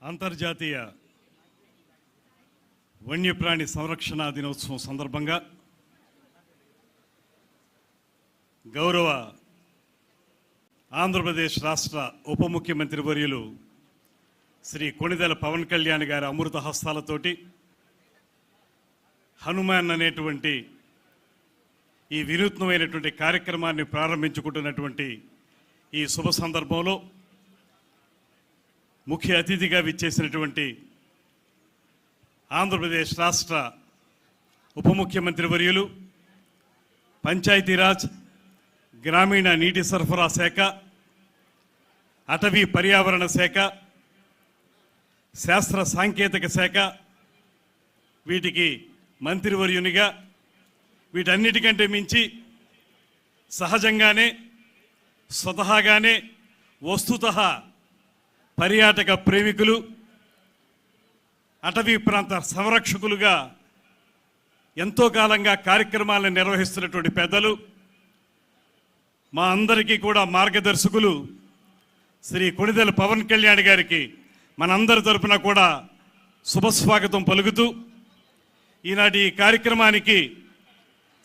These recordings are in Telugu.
అంతర్జాతీయ వన్యప్రాణి సంరక్షణ దినోత్సవం సందర్భంగా గౌరవ ఆంధ్రప్రదేశ్ రాష్ట్ర ఉప ముఖ్యమంత్రి వర్యులు శ్రీ కొణిదెల పవన్ కళ్యాణ్ గారి అమృత హస్తాలతోటి హనుమాన్ అనేటువంటి ఈ వినూత్నమైనటువంటి కార్యక్రమాన్ని ప్రారంభించుకుంటున్నటువంటి ఈ శుభ సందర్భంలో ముఖ్య అతిథిగా విచ్చేసినటువంటి ఆంధ్రప్రదేశ్ రాష్ట్ర ఉప ముఖ్యమంత్రి వర్యులు పంచాయతీరాజ్ గ్రామీణ నీటి సరఫరా శాఖ, అటవీ పర్యావరణ శాఖ, శాస్త్ర సాంకేతిక శాఖ వీటికి మంత్రివర్యునిగా, వీటన్నిటికంటే మించి సహజంగానే స్వతహాగానే వస్తుతః పర్యాటక ప్రేమికులు, అటవీ ప్రాంత సంరక్షకులుగా ఎంతో కాలంగా కార్యక్రమాలను నిర్వహిస్తున్నటువంటి పెద్దలు, మా అందరికీ కూడా మార్గదర్శకులు శ్రీ కొణిదెల పవన్ కళ్యాణ్ గారికి మనందరి తరపున కూడా శుభస్వాగతం పలుకుతూ ఈనాటి ఈ కార్యక్రమానికి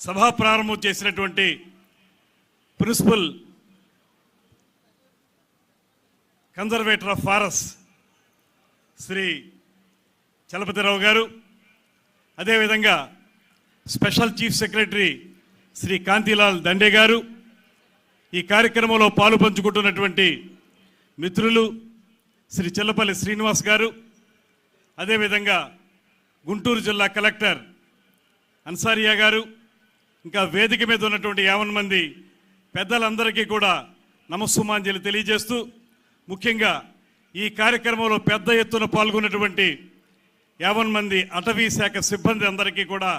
సభా ప్రారంభం చేసినటువంటి principal conservator of forest Shri Chalapathirao గారు, అదేవిధంగా special chief secretary Shri Kantilal Dande గారు, ఈ కార్యక్రమంలో పాలు పంచుకుంటున్నటువంటి మిత్రులు శ్రీ చెల్లపల్లి శ్రీనివాస్ గారు, అదేవిధంగా గుంటూరు జిల్లా కలెక్టర్ అన్సారియా గారు, ఇంకా వేదిక మీద ఉన్నటువంటి 50 మంది పెద్దలందరికీ కూడా నమస్సుమాంజలి తెలియజేస్తూ, ముఖ్యంగా ఈ కార్యక్రమంలో పెద్ద ఎత్తున పాల్గొన్నటువంటి 50 మంది అటవీ శాఖ సిబ్బంది అందరికీ కూడా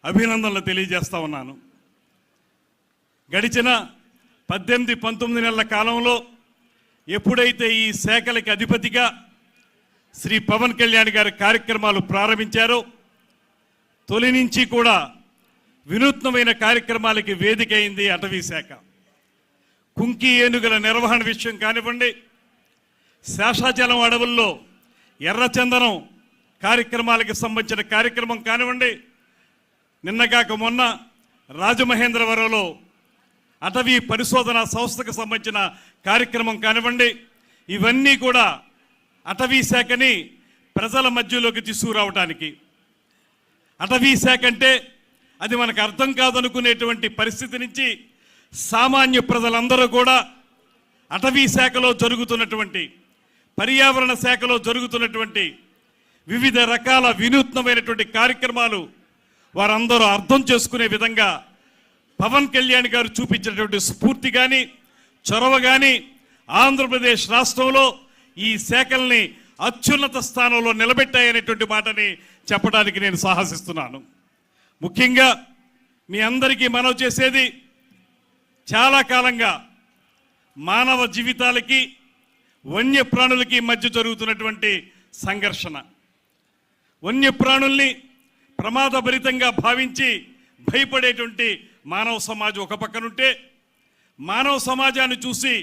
అభినందనలు తెలియజేస్తా ఉన్నాను. గడిచిన 18-19 నెలల కాలంలో ఎప్పుడైతే ఈ శాఖలకి అధిపతిగా శ్రీ పవన్ కళ్యాణ్ గారి కార్యక్రమాలు ప్రారంభించారో తొలి నుంచి కూడా వినూత్నమైన కార్యక్రమాలకి వేదిక అయింది అటవీ శాఖ. కుంకి ఏనుగుల నిర్వహణ విషయం కానివ్వండి, శేషాచలం అడవుల్లో ఎర్రచందనం కార్యక్రమాలకు సంబంధించిన కార్యక్రమం కానివ్వండి, నిన్నగాక మొన్న రాజమహేంద్రవరంలో అటవీ పరిశోధన సంస్థకు సంబంధించిన కార్యక్రమం కానివ్వండి, ఇవన్నీ కూడా అటవీ శాఖని ప్రజల మధ్యలోకి తీసుకురావడానికి, అటవీ శాఖ అంటే అది మనకు అర్థం కాదనుకునేటువంటి పరిస్థితి నుంచి సామాన్య ప్రజలందరూ కూడా అటవీ శాఖలో జరుగుతున్నటువంటి, పర్యావరణ శాఖలో జరుగుతున్నటువంటి వివిధ రకాల వినూత్నమైనటువంటి కార్యక్రమాలు వారందరూ అర్థం చేసుకునే విధంగా పవన్ కళ్యాణ్ గారు చూపించినటువంటి స్ఫూర్తి కానీ చొరవ కానీ ఆంధ్రప్రదేశ్ రాష్ట్రంలో ఈ శాఖల్ని అత్యున్నత స్థానంలో నిలబెట్టాయనేటువంటి మాటని చెప్పడానికి నేను సాహసిస్తున్నాను. ముఖ్యంగా మీ అందరికీ మనవి చేసేది, చాలా కాలంగా మానవ జీవితాలకి వన్యప్రాణులకి మధ్య జరుగుతున్నటువంటి సంఘర్షణ, వన్యప్రాణుల్ని ప్రమాదభరితంగా భావించి భయపడేటువంటి మానవ సమాజం ఒక పక్కనుంటే, మానవ సమాజాన్ని చూసి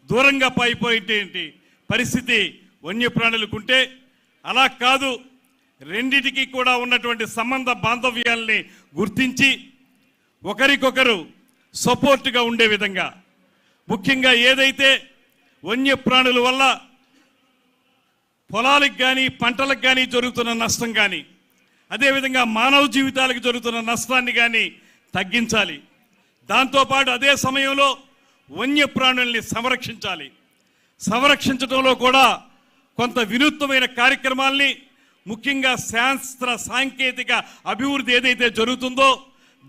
దూరంగా పారిపోయేటువంటి పరిస్థితి వన్యప్రాణులకు ఉంటే, అలా కాదు, రెండిటికి కూడా ఉన్నటువంటి సంబంధ బాంధవ్యాల్ని గుర్తించి ఒకరికొకరు సపోర్ట్గా ఉండే విధంగా, ముఖ్యంగా ఏదైతే వన్యప్రాణుల వల్ల పొలాలకు కానీ పంటలకు కానీ జరుగుతున్న నష్టం కానీ, అదేవిధంగా మానవ జీవితాలకు జరుగుతున్న నష్టాన్ని కానీ తగ్గించాలి. దాంతోపాటు అదే సమయంలో వన్యప్రాణుల్ని సంరక్షించాలి. సంరక్షించడంలో కూడా కొంత వినూత్నమైన కార్యక్రమాల్ని, ముఖ్యంగా శాస్త్ర సాంకేతిక అభివృద్ధి ఏదైతే జరుగుతుందో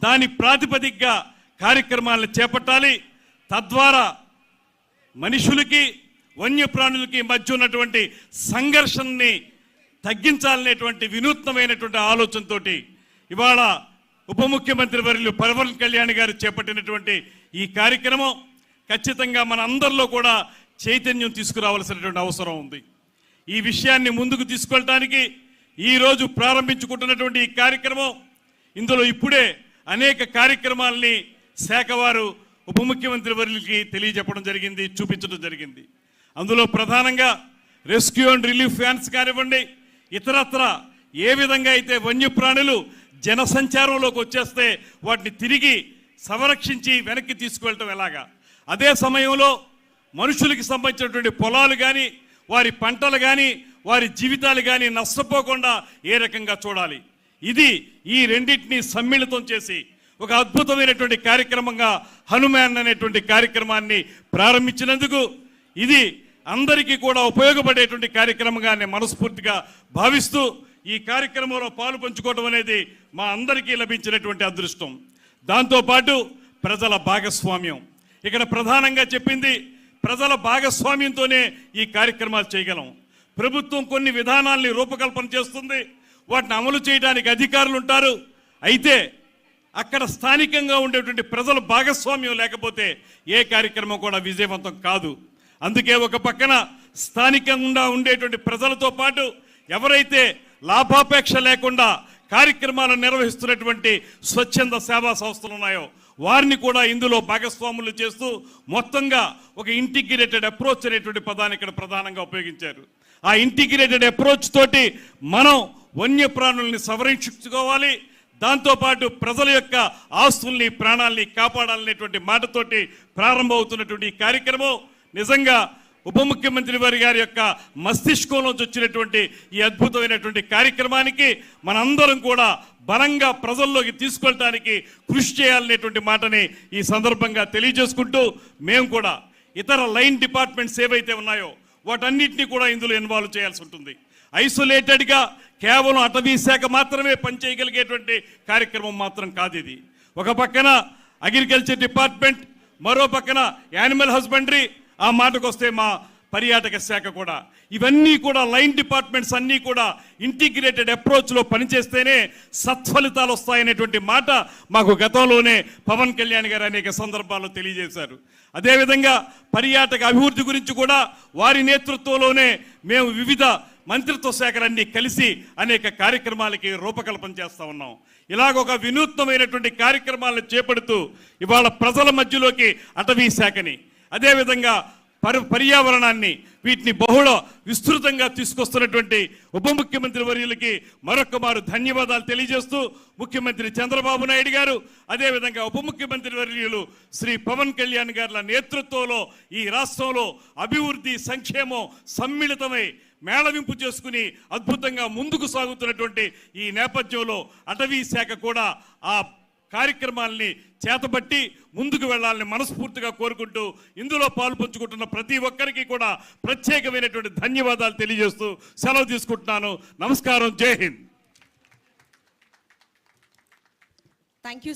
దాని ప్రాతిపదికగా కార్యక్రమాలను చేపట్టాలి. తద్వారా మనుషులకి వన్యప్రాణులకి మధ్య ఉన్నటువంటి సంఘర్షణని తగ్గించాలనేటువంటి వినూత్నమైనటువంటి ఆలోచనతో ఇవాళ ఉప ముఖ్యమంత్రి వర్యులు పవన్ కళ్యాణ్ గారు చేపట్టినటువంటి ఈ కార్యక్రమం ఖచ్చితంగా మన అందరిలో కూడా చైతన్యం తీసుకురావాల్సినటువంటి అవసరం ఉంది. ఈ విషయాన్ని ముందుకు తీసుకెళ్ళడానికి ఈరోజు ప్రారంభించుకుంటున్నటువంటి ఈ కార్యక్రమం, ఇందులో ఇప్పుడే అనేక కార్యక్రమాలని శాఖ వారు ఉప ముఖ్యమంత్రి వర్యులకి తెలియజెప్పడం జరిగింది, చూపించడం జరిగింది. అందులో ప్రధానంగా రెస్క్యూ అండ్ రిలీఫ్ వ్యాన్స్ కానివ్వండి, ఇతరత్ర ఏ విధంగా అయితే వన్యప్రాణులు జనసంచారంలోకి వచ్చేస్తే వాటిని తిరిగి సంరక్షించి వెనక్కి తీసుకువెళ్ళటం ఎలాగా, అదే సమయంలో మనుషులకి సంబంధించినటువంటి పొలాలు కానీ, వారి పంటలు కానీ, వారి జీవితాలు కానీ నష్టపోకుండా ఏ రకంగా చూడాలి, ఇది ఈ రెండింటినీ సమ్మిళితం చేసి ఒక అద్భుతమైనటువంటి కార్యక్రమంగా హనుమాన్ అనేటువంటి కార్యక్రమాన్ని ప్రారంభించినందుకు ఇది అందరికీ కూడా ఉపయోగపడేటువంటి కార్యక్రమంగా నేను మనస్ఫూర్తిగా భావిస్తూ ఈ కార్యక్రమంలో పాలు పంచుకోవడం అనేది మా అందరికీ లభించినటువంటి అదృష్టం. దాంతోపాటు ప్రజల భాగస్వామ్యం ఇక్కడ ప్రధానంగా చెప్పింది. ప్రజల భాగస్వామ్యంతోనే ఈ కార్యక్రమాలు చేయగలం. ప్రభుత్వం కొన్ని విధానాల్ని రూపకల్పన చేస్తుంది, వాటిని అమలు చేయడానికి అధికారులు ఉంటారు. అయితే అక్కడ స్థానికంగా ఉండేటువంటి ప్రజల భాగస్వామ్యం లేకపోతే ఏ కార్యక్రమం కూడా విజయవంతం కాదు. అందుకే ఒక పక్కన స్థానికంగా ఉండేటువంటి ప్రజలతో పాటు ఎవరైతే లాభాపేక్ష లేకుండా కార్యక్రమాలను నిర్వహిస్తున్నటువంటి స్వచ్ఛంద సేవా సంస్థలు ఉన్నాయో వారిని కూడా ఇందులో భాగస్వాములు చేస్తూ మొత్తంగా ఒక ఇంటిగ్రేటెడ్ అప్రోచ్ అనేటువంటి పదాన్ని ఇక్కడ ప్రధానంగా ఉపయోగించారు. ఆ ఇంటిగ్రేటెడ్ అప్రోచ్ తోటి మనం వన్యప్రాణుల్ని సంరక్షించుకోవాలి, దాంతోపాటు ప్రజల యొక్క ఆస్తుల్ని ప్రాణాలని కాపాడాలనేటువంటి మాటతోటి ప్రారంభమవుతున్నటువంటి ఈ కార్యక్రమం నిజంగా ఉప ముఖ్యమంత్రి వారి గారి యొక్క మస్తిష్కంలోంచి వచ్చినటువంటి ఈ అద్భుతమైనటువంటి కార్యక్రమానికి మనందరం కూడా బలంగా ప్రజల్లోకి తీసుకెళ్ళడానికి కృషి చేయాలనేటువంటి మాటని ఈ సందర్భంగా తెలియజేసుకుంటూ మేము కూడా ఇతర లైన్ డిపార్ట్మెంట్స్ ఏవైతే ఉన్నాయో వాటన్నిటినీ కూడా ఇందులో ఇన్వాల్వ్ చేయాల్సి ఉంటుంది. ఐసోలేటెడ్గా కేవలం అటవీ శాఖ మాత్రమే పనిచేయగలిగేటువంటి కార్యక్రమం మాత్రం కాదు ఇది. ఒక పక్కన అగ్రికల్చర్ డిపార్ట్మెంట్, మరో పక్కన యానిమల్ హస్బెండరీ, ఆ మాటకు వస్తే మా పర్యాటక శాఖ కూడా, ఇవన్నీ కూడా లైన్ డిపార్ట్మెంట్స్ అన్నీ కూడా ఇంటిగ్రేటెడ్ అప్రోచ్లో పనిచేస్తేనే సత్ఫలితాలు వస్తాయనేటువంటి మాట మాకు గతంలోనే పవన్ కళ్యాణ్ గారు అనేక సందర్భాల్లో తెలియజేశారు. అదేవిధంగా పర్యాటక అభివృద్ధి గురించి కూడా వారి నేతృత్వంలోనే మేము వివిధ మంత్రిత్వ శాఖలన్నీ కలిసి అనేక కార్యక్రమాలకి రూపకల్పన చేస్తూ ఉన్నాం. ఇలాగ ఒక వినూత్నమైనటువంటి కార్యక్రమాలను చేపడుతూ ఇవాళ ప్రజల మధ్యలోకి అటవీ శాఖని, అదేవిధంగా పర్యావరణాన్ని, వీటిని బహుళ విస్తృతంగా తీసుకొస్తున్నటువంటి ఉప ముఖ్యమంత్రి వర్యులకి మరొక మారు ధన్యవాదాలు తెలియజేస్తూ ముఖ్యమంత్రి చంద్రబాబు నాయుడు గారు, అదేవిధంగా ఉప ముఖ్యమంత్రి వర్యులు శ్రీ పవన్ కళ్యాణ్ గారుల నేతృత్వంలో ఈ రాష్ట్రంలో అభివృద్ధి సంక్షేమం సమ్మిళితమై మేళవింపు చేసుకుని అద్భుతంగా ముందుకు సాగుతున్నటువంటి ఈ నేపథ్యంలో అటవీ శాఖ కూడా ఆ కార్యక్రమాలని చేతబట్టి ముందుకు వెళ్లాలని మనస్ఫూర్తిగా కోరుకుంటూ ఇందులో పాలు పంచుకుంటున్న ప్రతి ఒక్కరికి కూడా ప్రత్యేకమైనటువంటి ధన్యవాదాలు తెలియజేస్తూ సెలవు తీసుకుంటున్నాను. నమస్కారం. జై హింద్. Thank you.